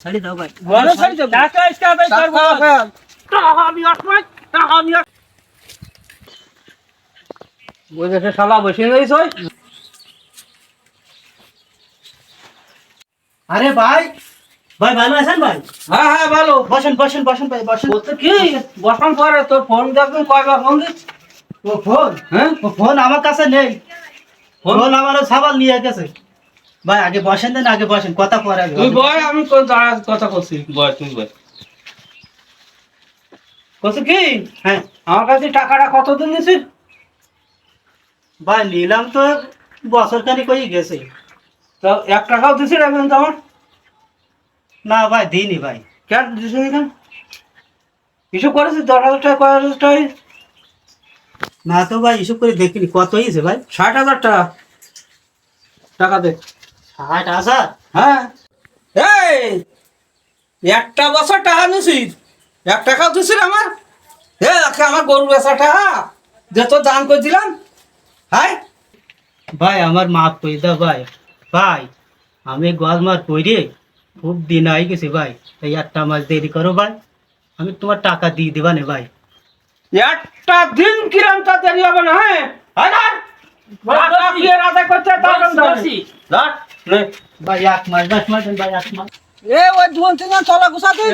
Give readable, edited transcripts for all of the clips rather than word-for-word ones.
ছাড়ি দাও ভাই। বলো ছাড়ি দাও। টাকা ইসকা আদায় করব। টাকা আমি আসমাই, টাকা আমি বুঝেছে শালা বসে রইছ। আরে ভাই, ভাই ভালো আছেন ভাই? হ্যাঁ হ্যাঁ ভালো। বসেন বসেন বসেন ভাই বসেন। বলতে কি বসান পরে তোর ফোন দেখুন কয়বার ফোন দিস। ও ফোন, হ্যাঁ ও ফোন আমার কাছে নেই। ফোন আমারও সাবাল নিয়ে গেছে। ভাই আগে বসেন দেন, আগে বসেন, কথা পরে আগে। তুই বয়, আমি কোন দাঁড়া কথা বলছি। বয় তুই বয়। বলছে কি হ্যাঁ আমার কাছে টাকাটা কতদিন নিছিস? ভাই নিলাম তো বছর খানিক হয়ে গেছে। তো 1 টাকাও দিছিস এখন তো আমার? না ভাই দিইনি ভাই। কেন দিছিস না? হিসেব করেছিস 10,000 টাকা কয় হাজার টাকা? না তো ভাই এসব করে দেখিনি, কত হয়েছে ভাই? 60,000 টাকা। টাকা দে। 60,000? হ্যাঁ এই একটা বছর টাকা নিছিস, 1 টাকাও দিছিস আমার? আমার গরু বেচা টাকা যে তো দান করে দিলাম। হাই ভাই আমার মাফ করে দাও ভাই। ভাই আমি গোয়াল মার কইরে খুব দিন হয়ে গেছে ভাই, এই 1টা মাস দেরি করো ভাই, আমি তোমার টাকা দিয়ে দিবা নে ভাই। একটা দিন কিরাম তা দেরি হবে না। হ্যাঁ টাকা দিয়ে রাজা করতে ভাই 1 মাস 10 মাস দেন ভাই, 1 মাস। এ ওই দুন তিন চলা গুছাতে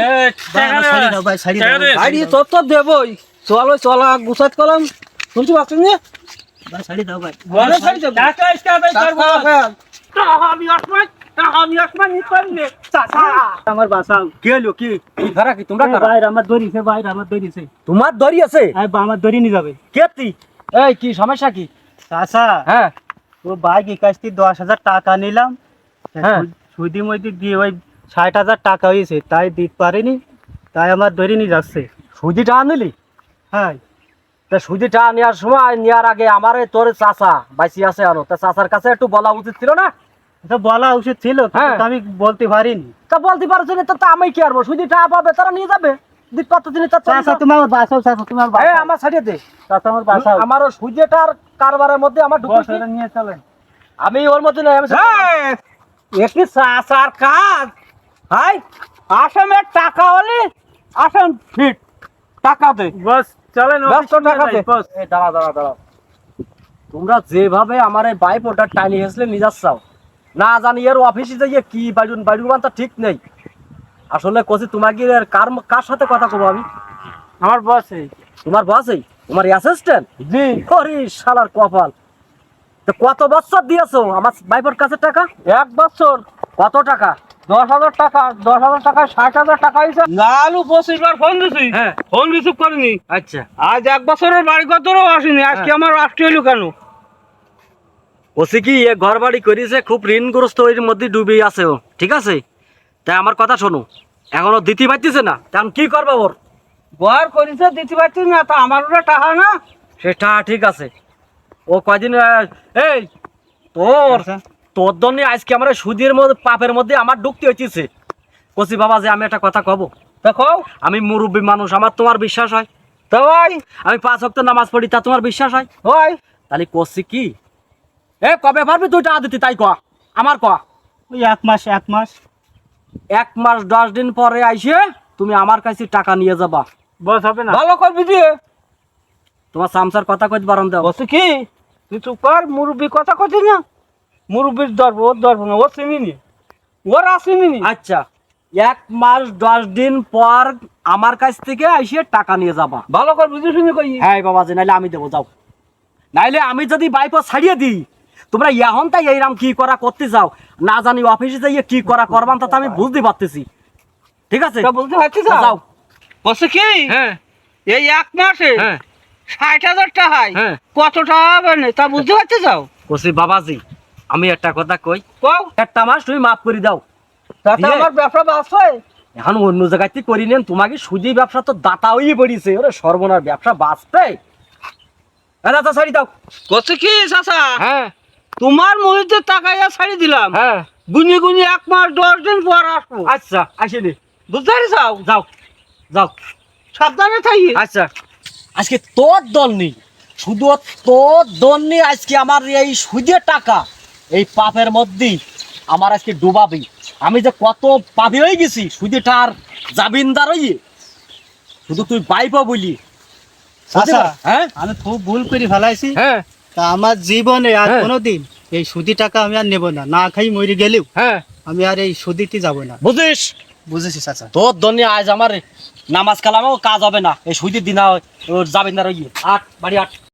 ভাই আমার ছাড়ি দাও ভাই, ছাড়ি দাও গাড়ি তোর তো দেবই। চল ওই চলা গুছাত কলাম শুনছি পাচ্ছেন না? ভাই, ছাড়ি দাও ভাই। বলে ছাড়ি দাও। টাকা ইসকা আদায় করব। টাকা আমি আসমাই, টাকা আমি আসমাই নি করলে চাচা আমার বাসাও কি হলো কি কি ধারা কি তোমরা কারা? ভাই আমার দড়িছে, ভাই আমার দড়িছে। তোমার দড়ি আছে? আই আমার দড়ি নিয়ে যাবে। কে তুই? এই কি সমস্যা কি? চাচা হ্যাঁ ও ভাই কি কাছ থেকে 10,000 টাকা নিলাম, হ্যাঁ। সুদি মধ্যে দিয়ে ওই 60,000 টাকা হয়েছে, তাই দিতে পারিনি, তাই আমার দড়ি নিয়ে যাচ্ছে। সুদি টাকা নিলি? হ্যাঁ তা সুদি টাকা নেওয়ার সময় নেওয়ার আগে আমার তোর চাচা বাইসি আছে আনো, তা চাচার কাছে একটু বলা উচিত ছিল না? এটা বলা উচিত ছিল, হ্যাঁ। কিন্তু আমি বলতে পারিনি। তা বলতে পারছো না, তো আমি কি করবো? সুদি টাকা পাবে তারা নিয়ে যাবে, দিতে পারতো তিনি চাচা তুমি আমার বাসাও, চাচা তুমি আমার বাসাও। আমার ছাড়িয়ে দে। চাচা আমার বাসাও। আমারও সুদিটার কারবারের মধ্যে আমার ঢুকে বস, এটা নিয়ে চলেন। আমি ওর মধ্যে নাই। আমি একটি চাচার কাজ। হাই আসামের টাকা হলে আসাম ফিট টাকা দে। বস চলেন, ব্যস্ত টাকা দে। এই দাঁড়া দাঁড়া দাঁড়া, তোমরা যেভাবে আমার এই বাইপ ওটা টাইনি হেসলে নিয়ে যাচ্ছাও, না জানি এর অফিসে যাইয়ে কি বাড়ুন বাড়ুন তা ঠিক নেই। আসলে কছি তোমাকে আর কার সাথে কথা কবো আমি? আমার বস এই। তোমার বসই? তোমার অ্যাসিস্ট্যান্ট? জি। ওরে শালার কপাল। তো কত বছর দিয়েছো আমার বাইপের কাছে টাকা? 1 বছর কত টাকা? 10,000 টাকা। 10,000 টাকায় 60,000 টাকা হয়েছে। লালু 25 বার ফোন দিছি, হ্যাঁ। ফোন রিসিভ করিনি। আচ্ছা আজ 1 বছরের বাড়ি কতরও আসেনি, আজকে আমার আসতে হইলো কেন? ওসি কি এ ঘর বাড়ি করেছে, খুব ঋণগ্রস্ত এর মধ্যে ডুবে আছে ও, ঠিক আছে? তাই আমার কথা শোনো, এখনো দিতে পারতেছে না, তেমন কি করবে ওর? ঘর করেছে দিতে পারছি না, তা আমার ওটা টাকা না। সেটা ঠিক আছে। ও কয়দিন এই তোর আচ্ছা। তোর জন্য আজকে আমার সুদের মধ্যে পাপের মধ্যে আমার ঢুকতে হইতেছে। কচি বাবা যে আমি একটা কথা কব, দেখো আমি মুরব্বী মানুষ, আমার তোমার বিশ্বাস হয়? তো ভাই আমি 5 ওয়াক্ত নামাজ পড়ি, তা তোমার বিশ্বাস হয়? ভাই তাহলে কচি কি কবে পারবি তুই টাকা দিতে, তাই ক আমার ক। ওই 1 মাস 1 মাস। 1 মাস 10 দিন পরে আইসে তুমি আমার কাছে টাকা নিয়ে যাবা। বস হবে না। ভালো করবি দিয়ে। তোমার সামসার কথা কইতে বারণ দাও। বলছে কি তুই চুপ কর, মুরব্বী কথা কচ্ছিস না। মুরব্বীর দর্ব, ওর দর্ব না, ও চিনিনি, ওর আসেনি। আচ্ছা 1 মাস 10 দিন পর আমার কাছ থেকে আইসে টাকা নিয়ে যাবা। ভালো কর বুঝে শুনে কই। হ্যাঁ বাবাজি, নাইলে আমি দেবো, যাও। নাইলে আমি যদি বাইপো ছাড়িয়ে দিই, তোমরা এখন তাই এইরাম কি করা করতে যাও, না জানি অফিসে যাইয়ে কি করা করবান তা তো আমি বুঝতে পারতেছি। ঠিক আছে তা বলতে পারছিস যাও। বলছে কি হ্যাঁ এই 1 মাসে হ্যাঁ 60,000 টাকায় হ্যাঁ। কত টাকা হবে না তা বুঝতে পারছিস? যাও কসি বাবাজি, আমি একটা কথা কই, কও। একটা মাস তুমি মাফ করে দাও। তাতে দিয়ে- আমার ব্যবসা বাঁচবে। এখন অন্য জায়গাতে করি নেন, তোমাকে সুদি ব্যবসা তো দাতা হয়ে পড়িছে, ওরে সর্বনার ব্যবসা বাঁচবে। দাদা ছাড়ি দাও। বলছে কি চাচা হ্যাঁ তোমার মহিতে টাকাইয়া ছাড়ি দিলাম, হ্যাঁ গুনি গুনি 1 মাস 10 দিন পর আসবো। আচ্ছা আসেনি, বুঝতে পারিস? যাও যাও। সাবধানে থাকি। আচ্ছা আজকে তোর দল নেই, শুধু তোর দল নেই, আজকে আমার এই সুদের টাকা এই পাপের মধ্যেই আমার আজকে ডুবাবি। আমি যে কত পাবি হয়ে গেছি সুদিটা আর জামিনদার হইয়ে শুধু তুই বাইপা বলি চাচা, হ্যাঁ আমি খুব ভুল করে ফেলাইছি। হ্যাঁ তা আমার জীবনে আর হ্যাঁ। কোনোদিন এই সুদি টাকা আমি আর নেব না, না খাই মরে গেলেও হ্যাঁ আমি আর এই সুদিতে যাব না। বুঝিস বুঝেছি চাচা। তোর জন্য আজ আমার নামাজ কালামও কাজ হবে না এই সুদির দিন ওর জামিনদার হইয়ে আট বাড়ি আট